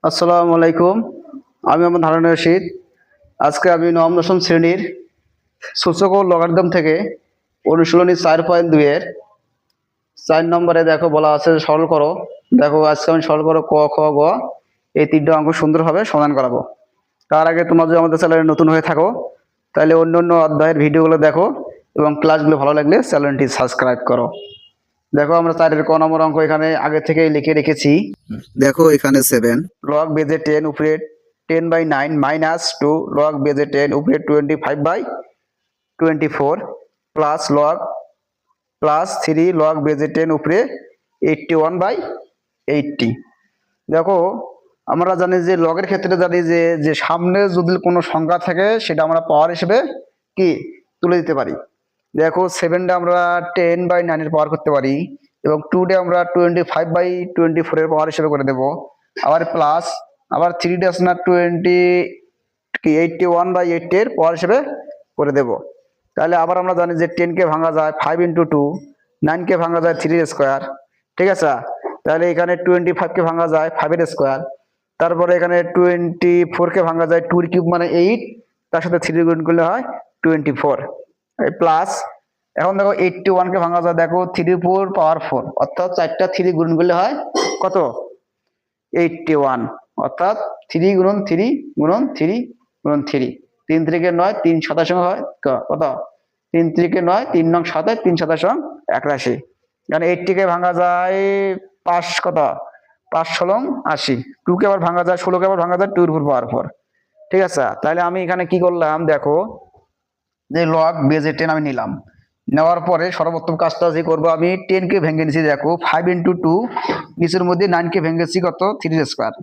আসসালামু আলাইকুম। আমি মোহাম্মদ হারুন রশিদ। আজকে আমি নবম দশম শ্রেণীর সূচক ও লগারিদম থেকে অনুশীলনী 4.2 এর 4 নম্বরে দেখো বলা আছে সরল করো। দেখো আজকে আমি সরল করো ক খ গ এই তিনটা অঙ্ক সুন্দরভাবে সমাধান করাবো। তার আগে তোমরা যদি আমাদের চ্যানেলে নতুন হয়ে থাকো তাহলে অন্য অন্য অধ্যায়ের ভিডিওগুলো দেখো এবং ক্লাসগুলো ভালো লাগলে চ্যানেলটি সাবস্ক্রাইব করো। দেখো আমরা 4 ক নম্বর অঙ্ক এখানে আগে থেকেই লিখে রেখেছি। দেখো এখানে 7 লগ বেজে 10 উপরে 10/9 মাইনাস 2 লগ বেজে 10 উপরে 25/24 প্লাস লগ প্লাস 3 লগ বেজে 10 উপরে 81/80। দেখো আমরা জানি যে লগের ক্ষেত্রে জানি যে যে সামনে যদি কোনো সংখ্যা থাকে সেটা আমরা পাওয়ার হিসেবে কি তুলে দিতে পারি। দেখো 7টা আমরা 10/9 এর পাওয়ার করতে পারি এবং 2টা আমরা 25/24 এর পাওয়ার হিসেবে করে দেব। আবার প্লাস আবার 3টা আছে না 81/80 এর পাওয়ার হিসেবে করে দেব। তাহলে আবার আমরা জানি যে 10 কে ভাঙা যায় 5 × 2, 9 কে ভাঙা যায় 3 এর স্কয়ার। ঠিক আছে, তাহলে এখানে 25 কে ভাঙা যায় 5 এর স্কয়ার। তারপরে এখানে 24 কে ভাঙা যায় 2 এর কিউব মানে 8, তার সাথে 3 গুণ করলে হয় 24 প্লাস। এখন দেখো 81 কে ভাঙা যায় দেখো 3 4 পাওয়ার 4 অর্থাৎ 4টা 3 গুণ করলে হয় কত 81 অর্থাৎ 3 গুণন 3 গুণন 3 গুণন 3 3 3 9 3 27 হয় কত 3 3 9 3 নং 27 3 27 81। মানে 80 কে ভাঙা যায় 5 কত 5 16 80। 2 কে আবার ভাঙা যায় 16 কে আবার ভাঙা যায় 2 এর উপর পাওয়ার 4। ঠিক আছে, তাহলে আমি এখানে কি করলাম দেখো যে লগ বেজে 10 আমি নিলাম। নেওয়ার পরে সর্বপ্রথম কাজটা যে করবো আমি 10 কে ভেঙে নিছি দেখো 5 × 2 নিচের মধ্যে 9 কে ভেঙেছি কত 3 এর স্কয়ার।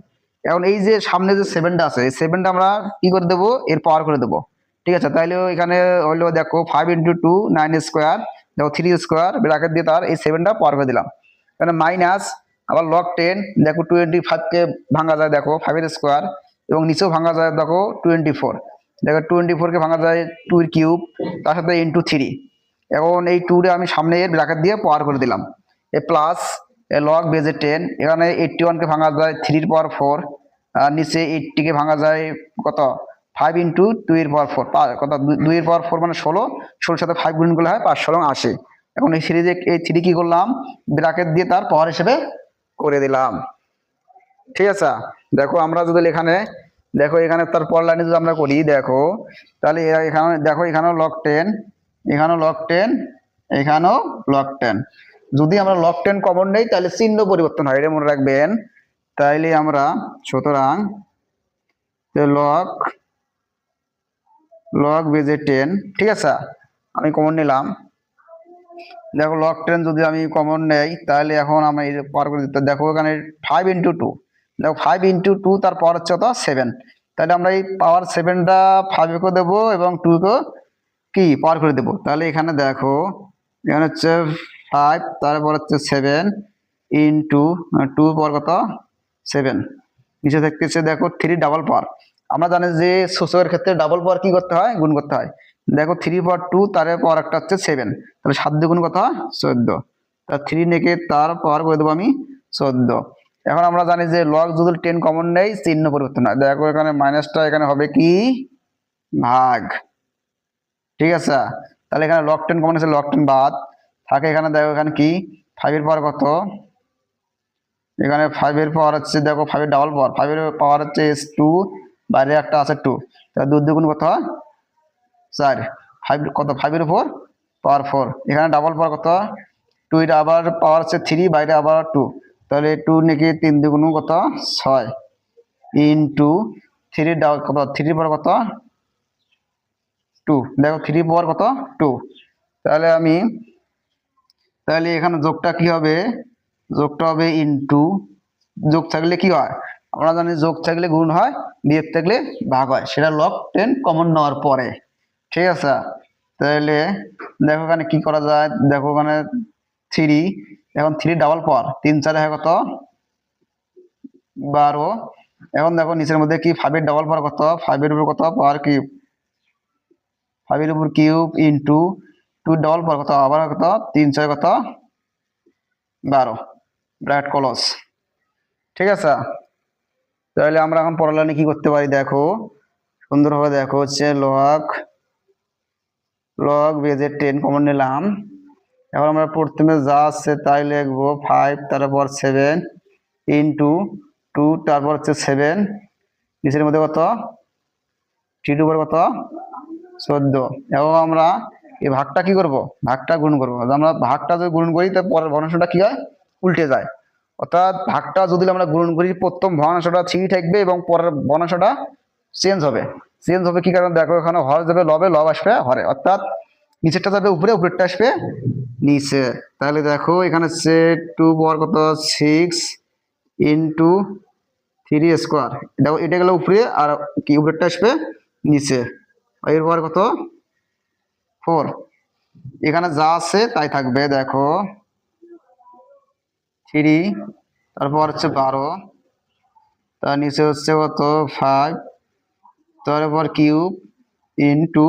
এখন এই যে সামনে যে 7টা আছে এই 7টা আমরা কি করে দেবো এর পাওয়ার করে দেবো। ঠিক আছে, তাইলে এখানে হলো দেখো 5 × 2 9 এর স্কয়ার দেখো 3 এর স্কয়ার ব্র্যাকেট দিয়ে তার এই 7টা পাওয়ার করে দিলাম। এখানে মাইনাস আবার লগ 10 দেখো 25 কে ভাঙা যায় দেখো 5 এর স্কয়ার এবং নিচেও ভাঙা যায় দেখো 24 দেখো 24 কে ভাঙা যায় 2 এর কিউব তার সাথে ইনটু 3। এখন এই 2 আমি সামনে এর ব্র্যাকেট দিয়ে পাওয়ার করে দিলাম। এ প্লাস লগ বেজে 10 এখানে 81 কে ভাঙা যায় 3 এর পাওয়ার 4 আর নিচে 80 কে ভাঙা যায় কত 5 × 2 এর পাওয়ার 4 কত 2 এর পাওয়ার 4 মানে 16 16 সাথে 5 গুণ করলে হয় 5 16 80। এখন এই সিরিজে এই 3 কি করলাম ব্র্যাকেট দিয়ে তার পাওয়ার হিসেবে করে দিলাম। ঠিক আছে, দেখো আমরা যদি এখানে দেখো এখানে তার পর লাইনে যদি আমরা করি দেখো তাহলে এখানে দেখো এখানেও লগ 10 এখানেও লগ 10 এখানেও লগ 10। যদি আমরা লগ 10 কমন নেই তাহলে চিহ্ন পরিবর্তন হয়, এটা মনে রাখবেন। তাইলে আমরা সুতরাং লগ লগ বেজে 10 ঠিক আছে আমি কমন নিলাম। দেখো লগ 10 যদি আমি কমন নেই তাহলে এখন আমরা এই পাওয়ার করে দিতে দেখো এখানে 5 × 2 দেখো 5 × 2 তার পাওয়ার হচ্ছে কত 7। তাহলে আমরা এই পাওয়ার 7টা 5 কে দেবো এবং 2 কে কি পাওয়ার করে দেবো। তাহলে এখানে দেখো এখানে হচ্ছে 5 তারপর হচ্ছে 7 × 2 পাওয়ার কত 7 নিচে থাকতেছে দেখো 3 ডাবল পাওয়ার। আমরা জানি যে সূচকের ক্ষেত্রে ডাবল পাওয়ার কি করতে হয় গুণ করতে হয়। দেখো 3 পাওয়ার 2 তার পাওয়ার একটা হচ্ছে 7 তাহলে 7 দিয়ে গুণ কত হয় 14। তা 3 নেকে তার পাওয়ার করে দেবো আমি 14। এখন আমরা জানি যে লগ যদি 10 কমন নেই চিহ্ন পরিবর্তন হয়। দেখো এখানে মাইনাসটা এখানে হবে কি ভাগ। ঠিক আছে, তাহলে এখানে লগ 10 কমন আছে লগ 10 বাদ থাকে। এখানে দেখো এখানে কি 5 এর পাওয়ার কত এখানে 5 এর পাওয়ার হচ্ছে দেখো 5 এর ডাবল পাওয়ার 5 এর পাওয়ার হচ্ছে s2 বাইরে একটা আছে 2 তাহলে 2 দ্বিগুণ কত হয় 4 5 কত 5 এর উপর পাওয়ার 4 এখানে ডাবল পাওয়ার কত 2 এর আবার পাওয়ার হচ্ছে 3 বাইরে আবার 2 তাহলে 2 নাকি 3 দ্বিগুণ কত 6 ইনটু 3 ডাবল কত 3 এর পাওয়ার কত 2 দেখো 3 পাওয়ার কত 2। তাহলে এখানে যোগটা কি হবে যোগটা হবে ইনটু যোগ থাকলে কি হয় আমরা জানি যোগ থাকলে গুণ হয় বিয়োগ থাকলে ভাগ হয়, সেটা লগ 10 কমন নেওয়ার পরে। ঠিক আছে, তাহলে দেখো এখানে কি করা যায় দেখো এখানে 3 এখন 3 ডাবল পাওয়ার 3 4 হয় কত 12। এখন দেখো নিচের মধ্যে কি 5 এর ডাবল পাওয়ার কত 5 এর উপর কত পাওয়ার কিউব 5 এর উপর কিউব ইনটু 2 ডাবল পাওয়ার কত আবার কত 3 6 কত 12 ব্র্যাকেট ক্লোজ। ঠিক আছে, তাহলে আমরা এখন পরের লাইনে কি করতে পারি দেখো, সুন্দরভাবে দেখো, হচ্ছে লগ লগ বেজের 10 কমন নিলাম। এখন আমরা প্রথমে যা আছে তাই লিখবো, 5 তারপর 7 ইন্টু 2 তারপর হচ্ছে 7, নিচের মধ্যে কত 3 2 কত 14। এবং আমরা এই ভাগটা কি করব, ভাগটা গুণ করব। আমরা ভাগটা যদি গুণ করি তার পরের ভগ্নাংশটা কি হয়, উল্টে যায়। অর্থাৎ ভাগটা যদি আমরা গুণ করি প্রথম ভগ্নাংশটা 3 থাকবে এবং পরের ভগ্নাংশটা চেঞ্জ হবে। চেঞ্জ হবে কি কারণে দেখো, এখানে হর যাবে লবে, লব আসবে হরে, অর্থাৎ নিচেরটা যাবে উপরে, উপরেরটা আসবে নিচে। তাহলে দেখো এখানে হচ্ছে 2 পাওয়ার কত 6 ইন্টু 3 স্কোয়ার, দেখো এটা গেল উপরে আর কি উপরেরটা আসবে নিচে, এরপর কত 4। এখানে যা আছে তাই থাকবে, দেখো 3 তারপর হচ্ছে 12, তার নিচে হচ্ছে কত 5, তারপর কিউব ইন্টু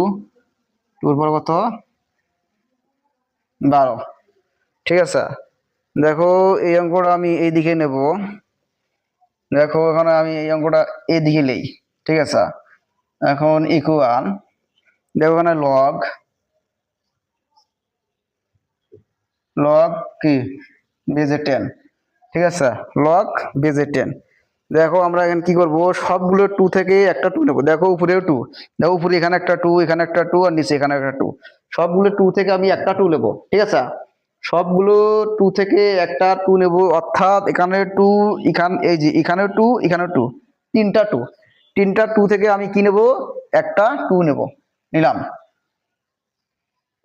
2 পর কত 12। ঠিক আছে, দেখো এই অঙ্কটা আমি এইদিকে নেব। দেখো এখানে আমি এই অঙ্কটা এইদিকে নেই। ঠিক আছে, এখন ইকুয়াল, দেখো এখানে লগ লগ কি বেজে 10। ঠিক আছে, লগ বেজে 10। দেখো আমরা এখানে কি করব, সবগুলো 2 থেকে একটা 2 নেব। দেখো উপরেও 2, দেখো উপরে এখানে একটা 2, এখানে একটা 2 আর নিচে এখানে একটা 2, সবগুলো 2 থেকে আমি একটা 2 নেব। ঠিক আছে, সবগুলো 2 থেকে একটা 2 নেব, অর্থাৎ এখানে 2, এখানে এই যে এখানেও 2, এখানেও 2, তিনটা 2, তিনটা 2 থেকে আমি কি নেব, একটা 2 নেব, নিলাম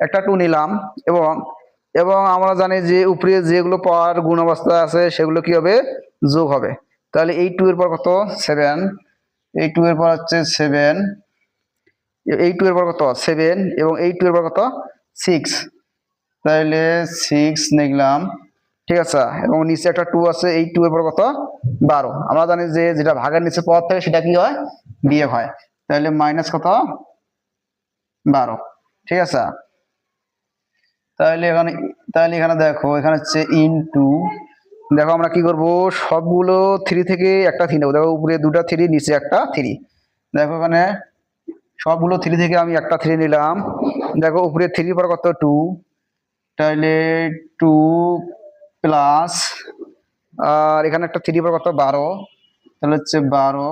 একটা 2 নিলাম। এবং এবং আমরা জানি যে উপরে যেগুলো পাওয়ার গুণ অবস্থা আছে সেগুলো কি হবে, যোগ হবে। তাহলে এই 2 এর পর কত 7, এই 2 এর পর হচ্ছে 7, এই 2 এর পর কত 7 এবং এই 2 এর পর কত 6, তাহলে 6 লিখলাম। ঠিক আছে, এবং নিচে একটা 2 আছে, এই 2 এর পর কত 12। আমরা জানি যে যেটা ভাগের নিচে পাওয়ার থাকে সেটা কি হয়, বিয়োগ হয়। তাহলে মাইনাস কত 12। ঠিক আছে, তাহলে এখানে দেখো এখানে হচ্ছে ইনটু, দেখো আমরা কি করব, সবগুলো 3 থেকে একটা 3 নেবো। দেখো উপরে দুটা 3, নিচে একটা 3। দেখো এখানে সবগুলো 3 থেকে আমি একটা 3 নিলাম। দেখো উপরে 3 পর কত 2, তাহলে 2 প্লাস, আর এখানে একটা 3 পর কত 12, তাহলে হচ্ছে 12।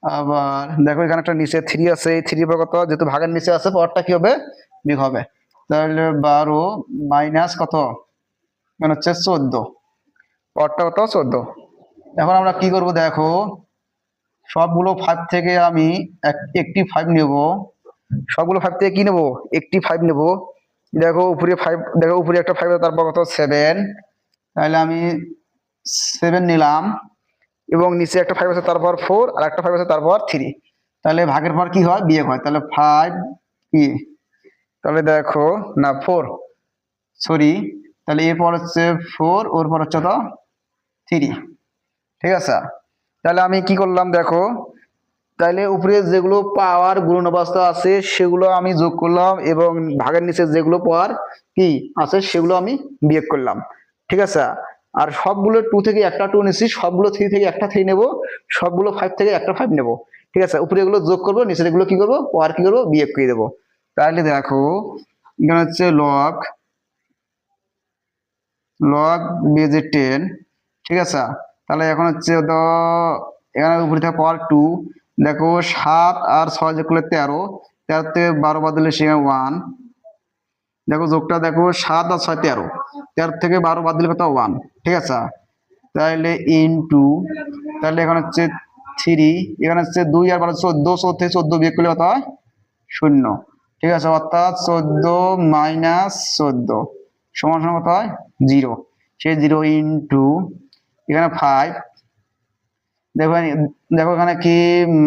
আবার দেখো এখানে একটা নিচে 3 আছে, এই 3 পর কত, যেহেতু ভাগের নিচে আছে পাওয়ারটা কি হবে, বিয়োগ হবে। তাহলে 12 মাইনাস কত, মানে হচ্ছে 14, পাওয়ারটা কত 14। এখন আমরা কি করব, দেখো সবগুলো 5 থেকে আমি একটি 5 নেব। সবগুলো 5 থেকে কি নেব, একটি 5 নেব। দেখো উপরে 5, দেখো উপরে একটা 5, তারপর কত 7, তাহলে আমি 7 নিলাম। এবং নিচে একটা 5 আছে, তারপর 4, আর একটা 5 আছে, তারপর 3। তাহলে ভাগের পর কি হয়, বিয়োগ হয়। তাহলে 5 কি, তাহলে দেখো না 4, সরি, তাহলে এরপর হচ্ছে 4, ওর পর হচ্ছে তো 3। ঠিক আছে, তাহলে আমি কি করলাম দেখো, তাহলে উপরে যেগুলো পাওয়ার গুণ অবস্থা আছে সেগুলো আমি যোগ করলাম, এবং ভাগের নিচে যেগুলো পাওয়ার কি আছে সেগুলো আমি বিয়োগ করলাম। ঠিক আছে, আর সবগুলো 2 থেকে একটা 2 নিচ্ছি, সবগুলো 3 থেকে একটা 3 নেব, সবগুলো 5 থেকে একটা 5 নেব। ঠিক আছে, উপরে এগুলো যোগ করবো, নিচের এগুলো কি করবো, পাওয়ার কি করবো, বিয়োগ করে দেবো। তাহলে দেখো এখানে হচ্ছে লগ লগ বেজে 10। ঠিক আছে, তাহলে এখন হচ্ছে তো এখানে উপরে থেকে পাওয়ার 2। দেখো 7 আর 6 যোগ করলে 13, 13 থেকে 12 বাদ দিলে সেখানে 1। দেখো যোগটা দেখো 7 আর 6 13, 13 থেকে 12 বাদ দিলে কত 1। ঠিক আছে, তাহলে ইনটু, তাহলে এখন হচ্ছে 3, এখানে হচ্ছে 2 আর 12 14, 14 থেকে 14 বিয়োগ করলে কত হয় 0। ঠিক আছে, অর্থাৎ 14 মাইনাস 14 সমান সমান কত হয় 0। সেই 0 ইনটু এখানে 5, দেখো দেখো এখানে কি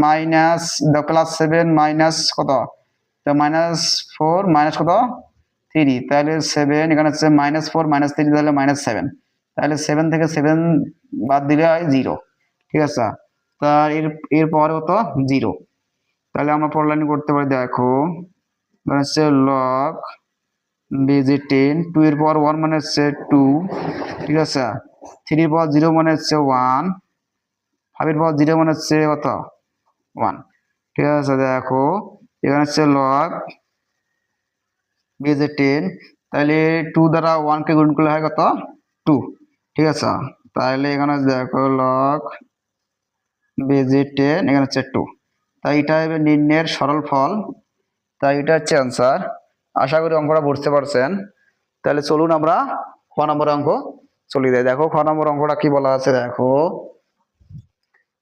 মাইনাস, প্লাস 7 মাইনাস কত, তো -4 মাইনাস কত 3, তাহলে 7, এখানে হচ্ছে -4 -3, তাহলে -7। তাহলে 7 থেকে 7 বাদ দিলে হয় 0। ঠিক আছে, তা এর পরে কত 0। তাহলে আমরা পরের লাইন করতে পারি, দেখো হচ্ছে লগ বেজে 10, 2 এর পাওয়ার 1 মানে হচ্ছে 2। ঠিক আছে, 3 এর পাওয়ার 0 মানে হচ্ছে 1, 5 এর পাওয়ার 0 মানে হচ্ছে কত 1। ঠিক আছে, দেখো এখানে হচ্ছে লগ বেজে 10, তাহলে 2 দ্বারা 1 কে গুণ করলে হয় কত 2। ঠিক আছে, তাহলে এখানে দেখো লগ বেজে 10 এখানে হচ্ছে 2, তাই এটা হবে নির্ণয়ের সরল ফল। তাই এটা হচ্ছে অ্যান্সার। আশা করি অঙ্কটা বুঝতে পারছেন। তাহলে চলুন আমরা খ নম্বর অঙ্ক চলে যাই। দেখো খ নম্বর অঙ্কটা কি বলা আছে দেখো।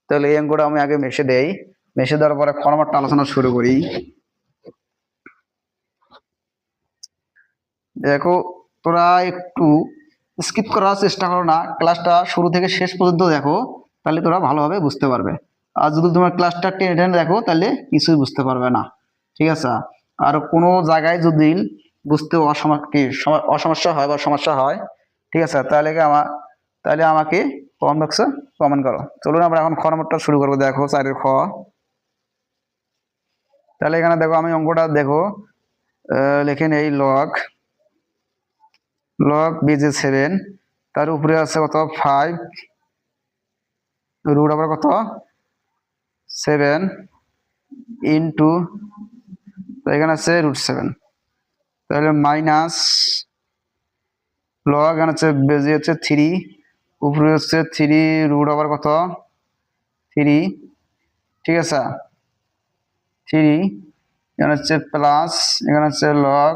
তাহলে এই অঙ্কটা আমি আগে মেশে দেই, মেশে দেওয়ার পরে খ নম্বরটা আলোচনা শুরু করি। দেখো তোরা একটু স্কিপ করার চেষ্টা করো না, ক্লাসটা শুরু থেকে শেষ পর্যন্ত দেখো, তাহলে তোরা ভালোভাবে বুঝতে পারবে। আর যদি তোমার ক্লাসটা টেনে টেনে দেখো তাহলে কিছুই বুঝতে পারবে না। ঠিক আছে, আর কোনো জায়গায় যদি বুঝতে অসমস্যা হয় বা সমস্যা হয়, ঠিক আছে, তাহলে আমাকে কমেন্ট বক্সে কমেন্ট করো। চলুন আমরা এখন খ নম্বরটা শুরু করবো। দেখো 4 খ। তাহলে এখানে দেখো আমি অঙ্কটা দেখো লিখে নেই লগ বেজে 7, তার উপরে আছে কত 5, রুট আবার কত 7 ইন্টু, এখানে আছে √7, তাহলে মাইনাস লগ এখানে হচ্ছে বেজে হচ্ছে 3, উপরে হচ্ছে 3 রুট আবার কত 3। ঠিক আছে, 3 এখানে হচ্ছে প্লাস, এখানে হচ্ছে লগ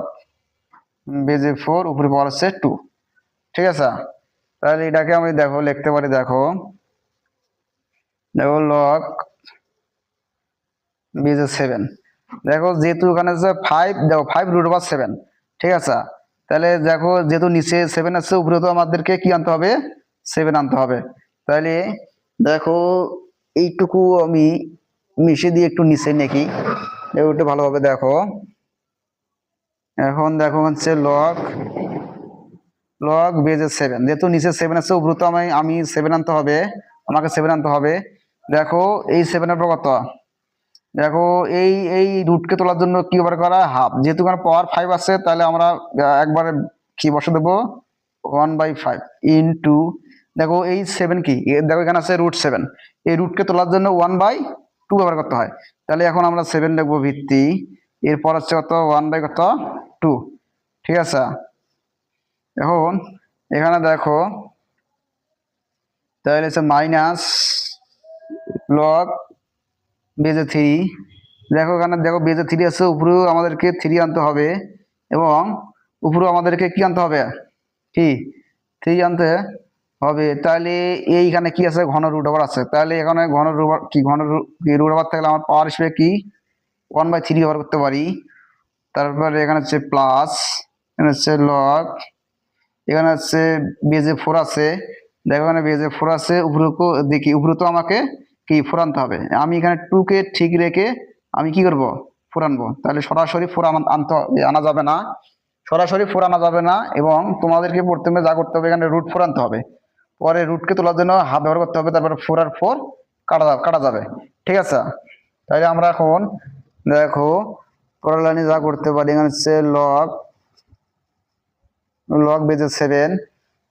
বেজে 4, উপরে পাওয়ার হচ্ছে 2। ঠিক আছে, তাহলে এটাকে আমি দেখো লিখতে পারি, দেখো লগ বেজে 7, দেখো যেহেতু এখানে যে 5, দেখো 5 √7। ঠিক আছে, তাহলে দেখো যেহেতু নিচে 7 আছে, উপরে তো আমাদেরকে কি আনতে হবে 7 আনতে হবে। তাহলে দেখো এইটুকু আমি মিশে দিয়ে একটু নিচে নাকি একটু ভালোভাবে দেখো। এখন দেখো হচ্ছে লগ বেজে 7, যেহেতু নিচে 7 আছে, উপরে তো আমি 7 আনতে হবে, আমাকে 7 আনতে হবে। দেখো এই 7 এর পর কত, দেখো এই রুটকে তোলার জন্য কি ব্যবহার করা হাফ, যেহেতু এখানে পাওয়ার 5 আছে, তাহলে আমরা একবারে কি বসে দেবো 1/5 ইন্টু, দেখো এই 7 কি, দেখো এখানে আছে √7, এই রুটকে তোলার জন্য 1/2 ব্যবহার করতে হয়। তাহলে এখন আমরা 7 লিখবো ভিত্তি, এরপর হচ্ছে কত 1/2। ঠিক আছে, এখন এখানে দেখো তাহলে হচ্ছে মাইনাস লগ বেজে 3, দেখো এখানে দেখো বেজে 3 আছে, উপরেও আমাদেরকে 3 আনতে হবে, এবং উপরেও আমাদেরকে কি আনতে হবে কি 3 আনতে হবে। তাহলে এইখানে কি আছে ঘন রুট ওভার আছে, তাহলে এখানে ঘন রুট ওভার থাকলে আমার পাওয়ার হিসেবে কি 1/3 ব্যবহার করতে পারি। তারপরে এখানে হচ্ছে প্লাস, এখানে হচ্ছে লগ, এখানে হচ্ছে বেজে 4 আছে, দেখো এখানে বেজে 4 আছে, উপরেও দেখি উপরে তো আমাকে কি 4 আনতে হবে। আমি এখানে 2 কে ঠিক রেখে আমি কি করব 4 আনবো, তাহলে সরাসরি 4 আনা যাবে না, সরাসরি 4 আনা যাবে না, এবং তোমাদেরকে প্রথমে যা করতে হবে এখানে √4 আনতে হবে, পরে রুটকে তোলার জন্য হাফ ব্যবহার করতে হবে, তারপরে 4 আর 4 কাটা যাবে। ঠিক আছে, তাহলে আমরা এখন দেখো পরের লাইনে যা করতে পারি, এখানে হচ্ছে লগ বেজে 7,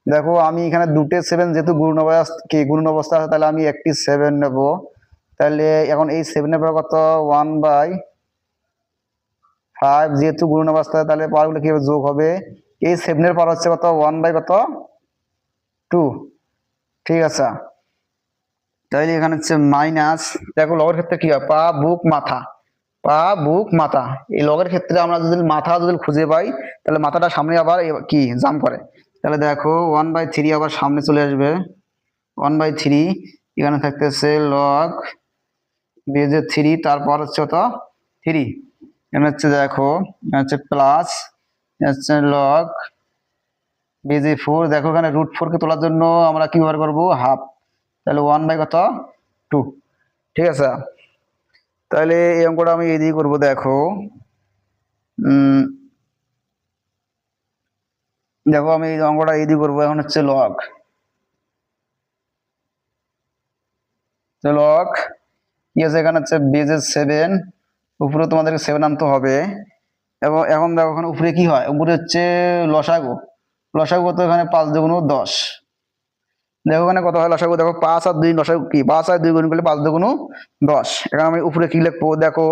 দেখো আমি এখানে দুটো 7 যেহেতু গুণ অবস্থা আছে, তাহলে আমি একটি 7 নেব। তাহলে এখন এই 7 এর পর কত 1/5, যেহেতু গুণ অবস্থা, তাহলে পাওয়ারগুলো কিভাবে যোগ হবে, এই 7 এর পাওয়ার হচ্ছে কত 1/2। ঠিক আছে, তাহলে এখানে হচ্ছে মাইনাস, দেখো লগের ক্ষেত্রে কি হয় পা বুক মাথা, এই লগের ক্ষেত্রে আমরা যদি মাথা খুঁজে পাই, তাহলে মাথাটা সামনে আবার কি জাম্প করে, তাহলে দেখো 1/3 আবার সামনে চলে আসবে, 1/3, এখানে থাকতেছে লগ বেজে 3, তারপর হচ্ছে কত 3, এখানে হচ্ছে দেখো এখানে হচ্ছে প্লাস, হচ্ছে লগ বেজে 4, দেখো এখানে √4 কে তোলার জন্য আমরা কি ব্যবহার করবো হাফ, তাহলে 1/2। ঠিক আছে, তাহলে এই অঙ্কটা আমি এইদিকে করবো। দেখো দেখো আমি এই অঙ্কটা এইদিকে করবো, এখন হচ্ছে লগ কি আছে, এখানে হচ্ছে বেজে 7, উপরে তোমাদেরকে 7 আনতে হবে, এবং এখন দেখো ওখানে উপরে কি হয়, উপরে হচ্ছে লসাগু তো এখানে 5 × 10, দেখো এখানে কত হয় লসাগু, দেখো 5 আর 2 লসাগু কি, 5 আর 2 গুণ করলে 5 দুগুণ 10। এখানে আমি উপরে কি লিখবো, দেখো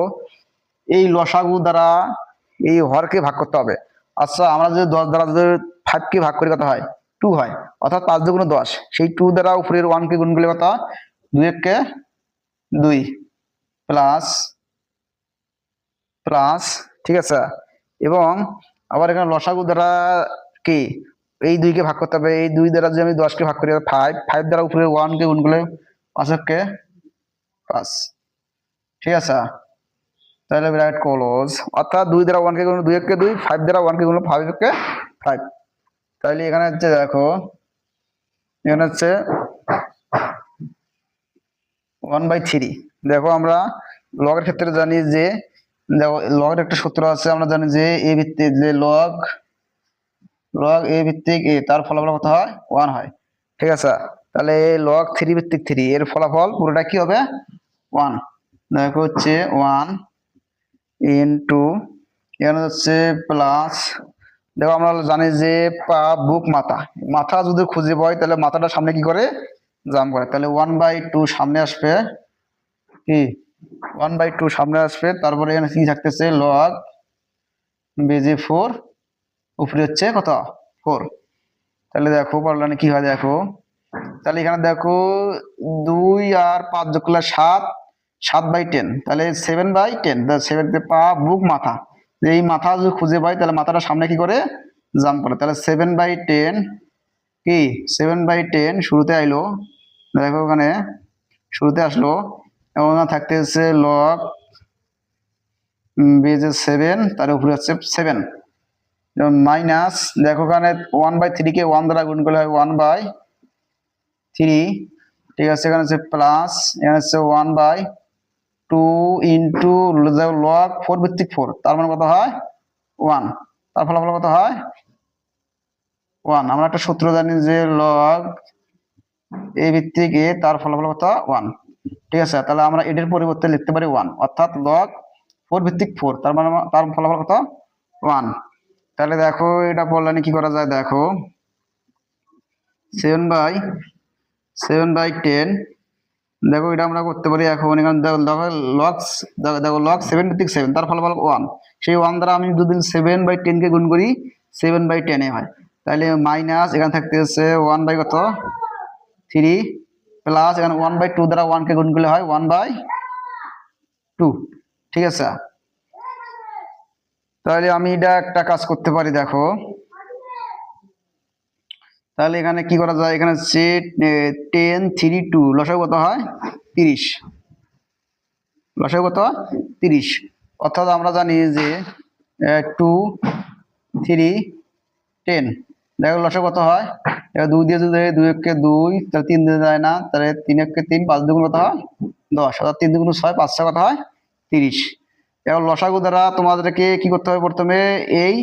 এই লসাগু দ্বারা এই হরকে ভাগ করতে হবে। আচ্ছা আমরা যদি 10 দ্বারা যদি 5 কে ভাগ করি কত হয়, 2 হয়, অর্থাৎ 5 দুগুণ 10। সেই 2 দ্বারা উপরের 1 কে গুণ করলে কত, 2 কে 2 প্লাস প্লাস, ঠিক আছে। এবং আবার এখানে লসাগু দ্বারা কি, এই 2 কে ভাগ করতে হবে, এই 2 দ্বারা যদি আমি 10 কে ভাগ করি 5, 5 দ্বারা উপরে 1 কে গুণ করলে 5 কে 5, ঠিক আছে। তাহলে ব্র্যাকেট ক্লোজ, অর্থাৎ 2 দ্বারা 1 কে গুণ 2 কে 2, 5 দ্বারা 1 কে গুণ 5 কে 5। তাহলে এখানে হচ্ছে দেখো, এখানে হচ্ছে 1/3। দেখো আমরা লগের ক্ষেত্রে জানি যে, দেখো লগের একটা সূত্র আছে, আমরা জানি যে এ ভিত্তিক যে লগ এ ভিত্তিক এ, তার ফলাফল কত হয়, 1 হয়, ঠিক আছে। তাহলে লগ 3 ভিত্তিক 3 এর ফলাফল পুরোটা কি হবে, 1। দেখো হচ্ছে 1 ইনটু, এখানে হচ্ছে প্লাস, দেখো আমরা জানি যে পা বুক মাথা, মাথা যদি খুঁজে পাই তাহলে মাথাটা সামনে কি করে, জাম করে, তাহলে 1/2 সামনে আসবে, কি 1/2 সামনে আসবে। তারপরে এখানে কি থাকতেছে, লগ বেজে 4, উপরে হচ্ছে কত 4। তাহলে দেখো পারলানে কি হয়, দেখো তাহলে এখানে দেখো 2 আর 5 যোগ করলে 7, 7/10, তাহলে 7/10, 7 তে পা বুক মাথা, এই মাথা যদি খুঁজে পাই তাহলে মাথাটা সামনে কি করে, জাম্প করে, তাহলে 7/10 কি 7/10 শুরুতে আইলো, দেখো ওখানে শুরুতে আসলো। এবং থাকতে হচ্ছে লগ বেজে 7, তার উপরে হচ্ছে 7, মাইনাস, দেখো ওখানে 1/3 কে 1 দ্বারা গুণ করলে হয় 1/3, ঠিক আছে। এখানে হচ্ছে প্লাস, এখানে হচ্ছে 1/2 ইন্টু লগ 4 ভিত্তিক 4, তার মানে কত হয় 1, তার ফলাফল কত হয় 1। আমরা একটা সূত্র জানি যে লগ এ ভিত্তিক এ, তার ফলাফল কত 1, ঠিক আছে। তাহলে আমরা এটার পরিবর্তে লিখতে পারি 1, অর্থাৎ লগ 4 ভিত্তিক 4, তার মানে তার ফলাফল কত 1। তাহলে দেখো এটা পড়লে কি করা যায়, দেখো 7/10, দেখো এটা আমরা করতে পারি এখন। এখানে দেখো লগ 7 ভিত্তিক 7, তার ফলাফল 1, সেই 1 দ্বারা আমি যদি 7/10 কে গুণ করি 7/10 এ হয়, তাহলে মাইনাস, এখানে থাকতে হচ্ছে 1/3 প্লাস, এখানে 1/2 দ্বারা 1 কে গুণ করলে হয় 1/2, ঠিক আছে। তাহলে আমি এটা একটা কাজ করতে পারি, দেখো তাহলে এখানে কি করা যায়, এখানে হচ্ছে 10 3 2, লসাগু কত হয় 30, লসাগু কত 30, অর্থাৎ আমরা জানি যে 2 3 10, দেখো লসাগু কত হয়, 2 দিয়ে যদি 2 কে 2, তাহলে 3 দিয়ে যায় না, তাহলে 3 কে 3, 5 দুগুণ কত হয় 10, অর্থাৎ 3 দুগুণ 6, 5 6 কত হয় 30। এখন লসাগু দ্বারা তোমাদেরকে কি করতে হবে, প্রথমে এই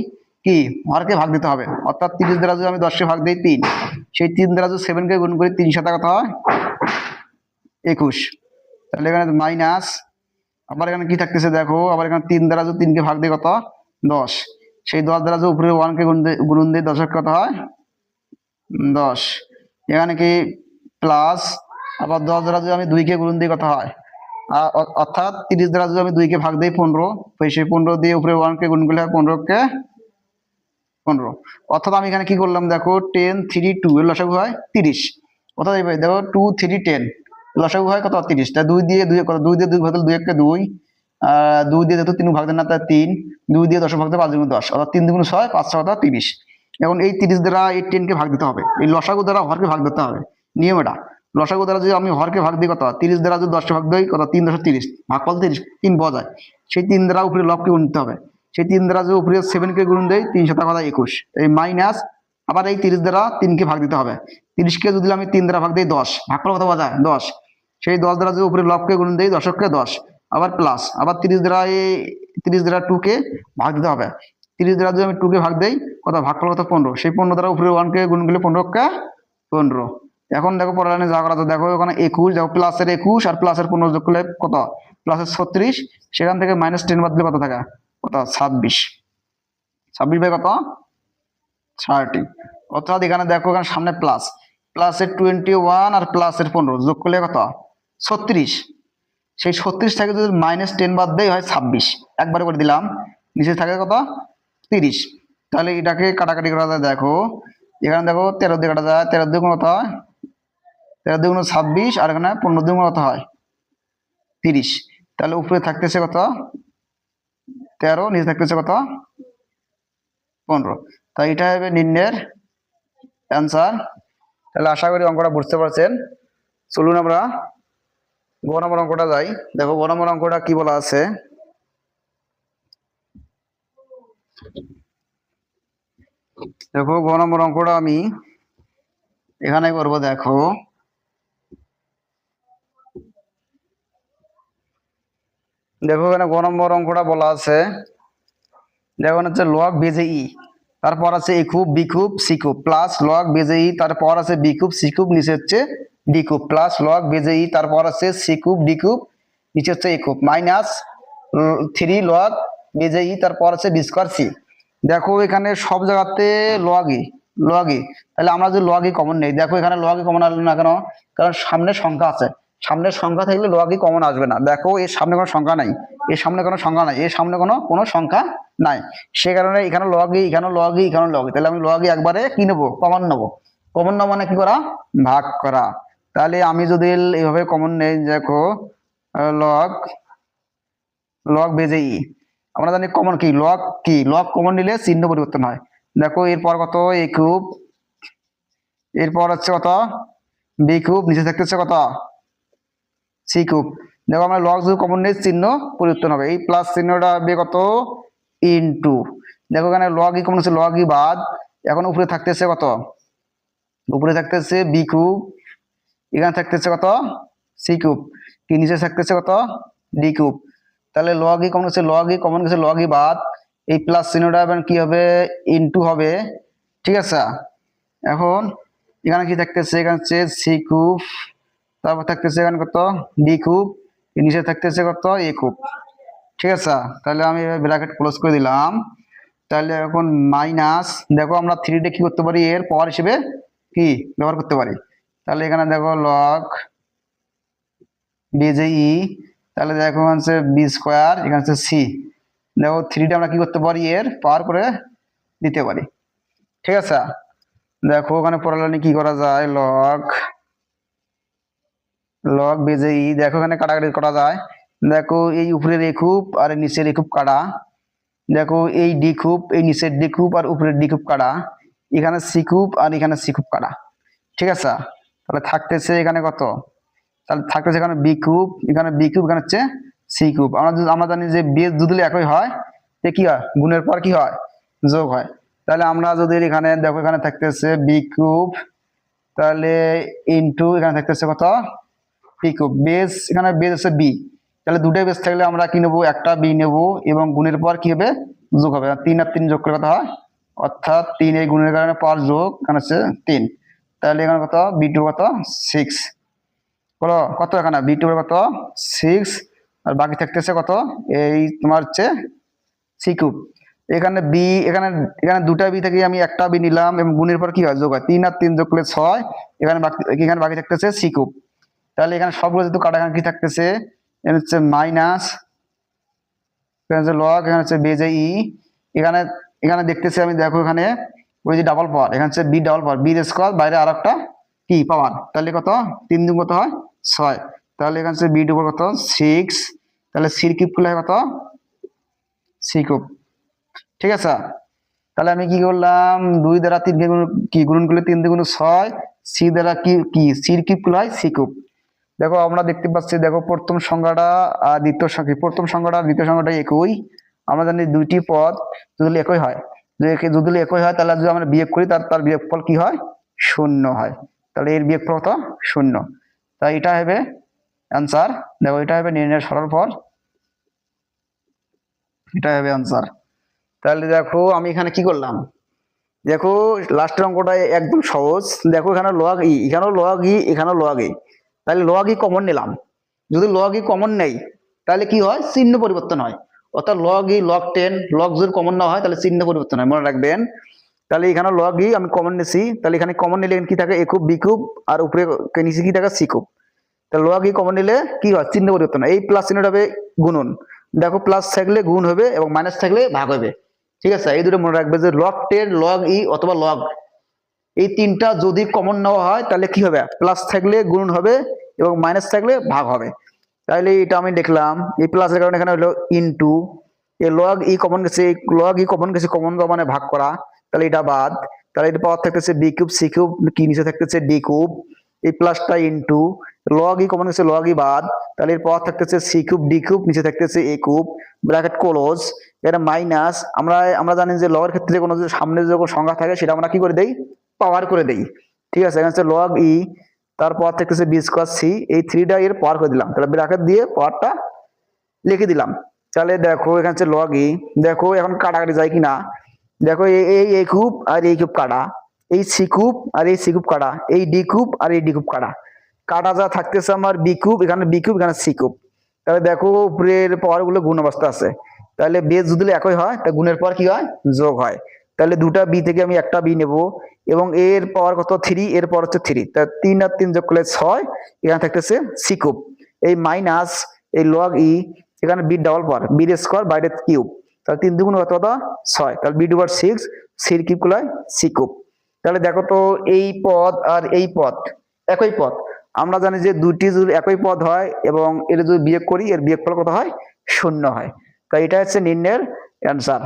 কি হরকে ভাগ দিতে হবে, অর্থাৎ 30 দ্বারা যদি আমি 10 কে ভাগ দিই 3, সেই 3 দ্বারা যদি 7 কে গুণ করি 3 7 কত হয় 21, তাহলে এখানে মাইনাস, আবার এখানে কি থাকতেছে দেখো, আবার এখানে 3 দ্বারা যদি 3 কে ভাগ দিই কত 10, সেই 10 দ্বারা যদি উপরে 1 কে গুণ দিই 10 কত হয় 10, এখানে কি প্লাস, আবার 10 দ্বারা যদি আমি 2 কে গুণ দিই কত হয়, অর্থাৎ 30 দ্বারা যদি আমি 2 কে ভাগ দিই 15, সেই 15 দিয়ে উপরে 1 কে গুণ করলে 15 কে 15, অর্থাৎ আমি এখানে কি করলাম, দেখো 10 3 2 এর লসাগু হয় 30, অর্থাৎ এইভাবে দেখো 2 3 10 লসাগু হয় কত 30, তা 2 দিয়ে 2 কত, 2 দিয়ে 2 ভাগ দিলে 2 কে 2, 2 দিয়ে যেহেতু 3 ভাগ দেন না, তাই 3, 2 দিয়ে 10 ভাগ দিলে 5 দুগুণ 10, অর্থাৎ 3 দুগুণ 6, 5 6 কত 30। এখন এই 30 দ্বারা এই 10 কে ভাগ দিতে হবে, এই লসাগু দ্বারা হরকে ভাগ দিতে হবে, নিয়ম এটা। লসাগু দ্বারা যদি আমি হরকে ভাগ দিই কত 30 দ্বারা যদি 10 ভাগ দিই কত 3 10 30, ভাগ করলে 30 3 পাওয়া যায়, সেই 3 দ্বারা উপরে লবকে গুণ দিতে হবে, সেই 3 দ্বারা যদি উপরে 7 কে গুণ দেই 3 7 কথা 21, এই মাইনাস, আবার এই 30 দ্বারা 3 কে ভাগ দিতে হবে, 30 কে যদি আমি 3 দ্বারা ভাগ দিই 10, ভাগ করলে কত পাওয়া যায় 10, সেই 10 দ্বারা যদি উপরে লবকে গুণ দেই 10 কে 10, আবার প্লাস, আবার 30 দ্বারা এই 30 দ্বারা 2 কে ভাগ দিতে হবে, 30 দ্বারা যদি আমি 2 কে ভাগ দেই কত, ভাগ করলে কত 15, সেই 15 দ্বারা উপরে 1 কে গুণ করলে 15 কে 15। এখন দেখো পরের লাইনে যা করা যায়, দেখো ওখানে 21, দেখো প্লাসের 21 আর প্লাসের 15 যোগ করলে কত, প্লাসের 36, সেখান থেকে -10 বাদ দিলে কত থাকে কত 26, 26 বাই কত 30, অর্থাৎ এখানে দেখো এখানে সামনে প্লাস, প্লাসের 21 আর প্লাসের 15 যোগ করলে কত 36। সেই 36 থেকে যদি -10 বাদ দেয় হয় 26, একবারে করে দিলাম। নিচে থাকে কত 30। তাহলে এটাকে কাটাকাটি করা যায়, দেখো এখানে দেখো 13 দিয়ে কাটা যায়, 13 দিয়ে কত হয় 13 দিয়ে 26, আর এখানে 15 দিয়ে কত হয় 30। তাহলে উপরে থাকতেছে কত 13, নিচে থাকতেছে কত 15। তাই এটা হবে নিম্নের অ্যান্সার। তাহলে আশা করি অঙ্কটা বুঝতে পারছেন। চলুন আমরা গ নম্বর অঙ্কটা যাই। দেখো গ নম্বর অঙ্কটা কি বলা আছে। দেখো গ নম্বর অঙ্কটা আমি এখানে করবো। দেখো এখানে গ নম্বর অঙ্কটা বলা আছে, দেখো হচ্ছে লগ বেজে ই, তারপর আছে a cube b cube c cube plus log বেজে ই, তারপর আছে বি কিউব সি কিউব, নিচে হচ্ছে ডি কিউব প্লাস লগ বেজে ই, তারপর আছে সি কিউব ডি কিউব, নিচে হচ্ছে এ কিউব মাইনাস 3 লগ বেজে ই, তারপর আছে বি স্কোয়ার সি। দেখো এখানে সব জায়গাতে লগ ই, তাহলে আমরা যদি লগ ই কমন নেই, দেখো এখানে লগ ই কমন আসবে না কেন, কারণ সামনে সংখ্যা আছে, সামনে সংখ্যা থাকলে লগ ই কমন আসবে না। দেখো এর সামনে কোনো সংখ্যা নাই, এর সামনে কোনো সংখ্যা নাই, এর সামনে কোনো সংখ্যা নাই, সে কারণে এখানে লগ ই, এখানে লগ ই, এখানে লগ ই। তাহলে আমি লগ ই একবারে কি নেবো কমন নেবো। কমন নেওয়া মানে কি করা ভাগ করা। তাহলে আমি যদি এইভাবে কমন নেই, দেখো লগ বেজে ই, আমরা জানি কমন কি লগ কমন নিলে চিহ্ন পরিবর্তন হয়। দেখো এরপর কত এ কিউব, এরপর হচ্ছে কত বি কিউব, নিচে থাকতেছে কত সি কিউব। দেখো আমরা লগ যদি কমন নিই চিহ্ন পরিবর্তন হবে, এই প্লাস চিহ্নটা হবে কত ইনটু। দেখো এখানে লগ ই কমন হচ্ছে লগ ই বাদ, এখন উপরে থাকতেছে কত, উপরে থাকতেছে বি কিউব, এখানে থাকতেছে কত সি কিউব, কি নিচে থাকতেছে কত ডি কিউব। তাহলে লগ ই কমন হচ্ছে লগ ই কমন গেছে লগ ই বাদ, এই প্লাস চিহ্নটা কি হবে ইনটু হবে, ঠিক আছে। এখন এখানে কি থাকতেছে, এখানে হচ্ছে সি কিউব, তারপর থাকতেছে এখানে কত ডি কিউব, নিচে থাকতেছে কত এ কিউব, ঠিক আছে। তাহলে আমি ব্র্যাকেট ক্লোজ করে দিলাম। তাহলে এখন মাইনাস, দেখো আমরা 3 কি করতে পারি এর পাওয়ার হিসেবে কি ব্যবহার করতে পারি। তাহলে এখানে দেখো লগ বেজে ই, তাহলে দেখো হচ্ছে বি স্কোয়ার, এখানে হচ্ছে সি, দেখো 3 আমরা কি করতে পারি এর পাওয়ার করে দিতে পারি, ঠিক আছে। দেখো ওখানে পড়ালেনি কি করা যায়, লগ বেজে ই, দেখো এখানে কাটাকাটি করা যায়। দেখো এই উপরের এ কিউব আর নিচের এ কিউব কাটা, দেখো এই ডি কিউব, এই নিচের ডি কিউব আর উপরের ডি কিউব কাটা, এখানে সি কিউব আর এখানে সি কিউব কাটা, ঠিক আছে। তাহলে থাকতেছে এখানে কত, তাহলে থাকতেছে এখানে বি কিউব, এখানে বি কিউব, এখানে হচ্ছে সি কিউব। আমরা জানি যে বেস যদি একই হয় তে কি হয় গুণের পর কি হয় যোগ হয়। তাহলে আমরা যদি এখানে দেখো এখানে থাকতেছে বি কিউব, তাহলে ইনটু এখানে থাকতেছে কত পি কিউব, বেস এখানে বেস আছে বি, তাহলে দুটাই বেস থাকলে আমরা কি নেবো একটা বি নেবো, এবং গুণের পর কি হবে যোগ হবে, 3 আর 3 যোগ করে কত হয়, অর্থাৎ 3 এই গুণের কারণে পার যোগ এখানে হচ্ছে 3। তাহলে এখানে কত বি টু কত 6, বলো কত এখানে বি টু কত 6, আর বাকি থাকতেছে কত এই তোমার হচ্ছে সি কিউব। এখানে বি, এখানে এখানে দুটা বি থেকে আমি একটা বি নিলাম, এবং গুণের পর কি হয় যোগ হয়, 3 আর 3 যোগ করলে 6, এখানে বাকি থাকতেছে সি কিউব। তাহলে এখানে সবগুলো যেহেতু কাটা, এখানে কি থাকতেছে এখানে হচ্ছে মাইনাস, এখানে হচ্ছে লগ, এখানে হচ্ছে বেজে ই, এখানে এখানে দেখতেছি আমি, দেখো এখানে ওই যে ডাবল পাওয়ার, এখানে হচ্ছে B double power, B square বাইরে আর একটা কি পাওয়ার, তাহলে কত 3 দুগুণ কত হয় 6, তাহলে এখানে হচ্ছে বি ডুবল কত 6, তাহলে সির কিউব করলে হয় কত সি কিউব, ঠিক আছে। তাহলে আমি কি করলাম 2 দ্বারা 3 কে কি গুণন করলে 3 দুগুণ 6, সি দ্বারা কি সির কিউব করলে হয় সি কিউব। দেখো আমরা দেখতে পাচ্ছি, দেখো প্রথম সংখ্যাটা আর দ্বিতীয় সংখ্যা, প্রথম সংখ্যাটা আর দ্বিতীয় সংখ্যাটা একই। আমরা জানি দুইটি পদ যদি একই হয়, যদি একই হয় তাহলে যদি আমরা বিয়োগ করি তার বিয়োগফল কি হয় শূন্য হয়। তাহলে এর বিয়োগফল কত শূন্য, তাই এটা হবে অ্যান্সার। দেখো এটা হবে নির্ণয়ের সরল ফল, এটা হবে অ্যান্সার। তাহলে দেখো আমি এখানে কি করলাম, দেখো লাস্টের অঙ্কটা একদম সহজ। দেখো এখানে লগ ই, এখানেও লগ ই, এখানেও লগ ই, তাহলে লগ ই কমন নিলাম। যদি লগ ই কমন নেই তাহলে কি হয় চিহ্ন পরিবর্তন হয়, অর্থাৎ লগ ই লগ 10 লগ যদি কমন না হয় তাহলে চিহ্ন পরিবর্তন হয়, মনে রাখবেন। তাহলে এখানে লগ ই আমি কমন নিছি, তাহলে এখানে কমন নিলে কি থাকে এ কিউব বি কিউব, আর উপরে নিচে কি থাকে সি কিউব। তাহলে লগ ই কমন নিলে কি হয় চিহ্ন পরিবর্তন, এই প্লাস চিহ্নটা হবে গুণন, দেখো প্লাস থাকলে গুণ হবে এবং মাইনাস থাকলে ভাগ হবে। ঠিক আছে, এই দুটো মনে রাখবে যে লগ 10 লগ ই অথবা লগ, এই তিনটা যদি কমন নেওয়া হয় তাহলে কি হবে প্লাস থাকলে গুণ হবে এবং মাইনাস থাকলে ভাগ হবে। তাহলে এটা আমি দেখলাম এই প্লাসের কারণে এখানে হলো ইনটু, এই লগ ই কমন গেছে, লগ ই কমন গেছে, কমন মানে ভাগ করা, তাহলে এটা বাদ, তাহলে এটা পাওয়ার থাকতেছে বি কিউব সি কিউব, কি নিচে থাকতেছে ডি কিউব, এই প্লাসটা ইনটু লগ ই কমন গেছে লগ ই বাদ, তাহলে এর পাওয়ার থাকতেছে সি কিউব ডি কিউব, নিচে থাকতেছে এ কিউব, ব্র্যাকেট ক্লোজ, এটা মাইনাস, আমরা জানি যে লগের ক্ষেত্রে কোনো যে সামনে যখন সংখ্যা থাকে সেটা আমরা কি করে দেই পাওয়ার করে দেই। ঠিক আছে, এখানে হচ্ছে লগ ই, তারপর থাকতেছে বি স্কোয়ার সি, এই থ্রিটা এর পাওয়ার করে দিলাম, তাহলে ব্র্যাকেট দিয়ে পাওয়ারটা লিখে দিলাম। তাহলে দেখো এখানে হচ্ছে লগ ই, দেখো এখন কাটাকাটি যায় কিনা, দেখো এই এ কিউব আর এই কিউব কাটা, এই সি কিউব আর এই সি কিউব কাটা, এই ডি কিউব আর এই ডি কিউব কাটা, কাটা যা থাকতেছে আমার বি কিউব, এখানে বি কিউব এখানে সি কিউব। তাহলে দেখো উপরের পাওয়ার গুলো গুণ অবস্থা আছে, তাহলে বেস যদি একই হয় তা গুণের পর কি হয় যোগ হয়। তাহলে দুটা বি থেকে আমি একটা বি নেব এবং এর পাওয়ার কত 3, এর পাওয়ার হচ্ছে 3, তা 3 আর 3 যোগ করলে 6, এখানে থাকতেছে সি কিউব, এই মাইনাস এই লগ ই, এখানে B double power B square বাইরে কিউব, তাহলে 3 দুগুণ কত 6, তাহলে বি ডুবার 6, সির কিউব গুলো সি কিউব। তাহলে দেখো তো এই পদ আর এই পদ একই পদ, আমরা জানি যে দুটি যদি একই পদ হয় এবং এর যদি বিয়োগ করি এর বিয়োগফল কত হয় 0 হয়। তাই এটা হচ্ছে নির্ণয়ের অ্যান্সার।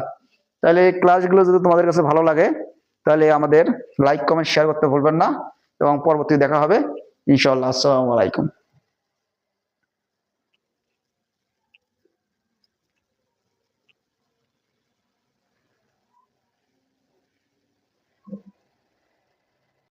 তাহলে এই ক্লাসগুলো যদি তোমাদের কাছে ভালো লাগে তাহলে আমাদের লাইক কমেন্ট শেয়ার করতে ভুলবেন না এবং পরবর্তী দেখা হবে ইনশাআল্লাহ। আসসালামু আলাইকুম।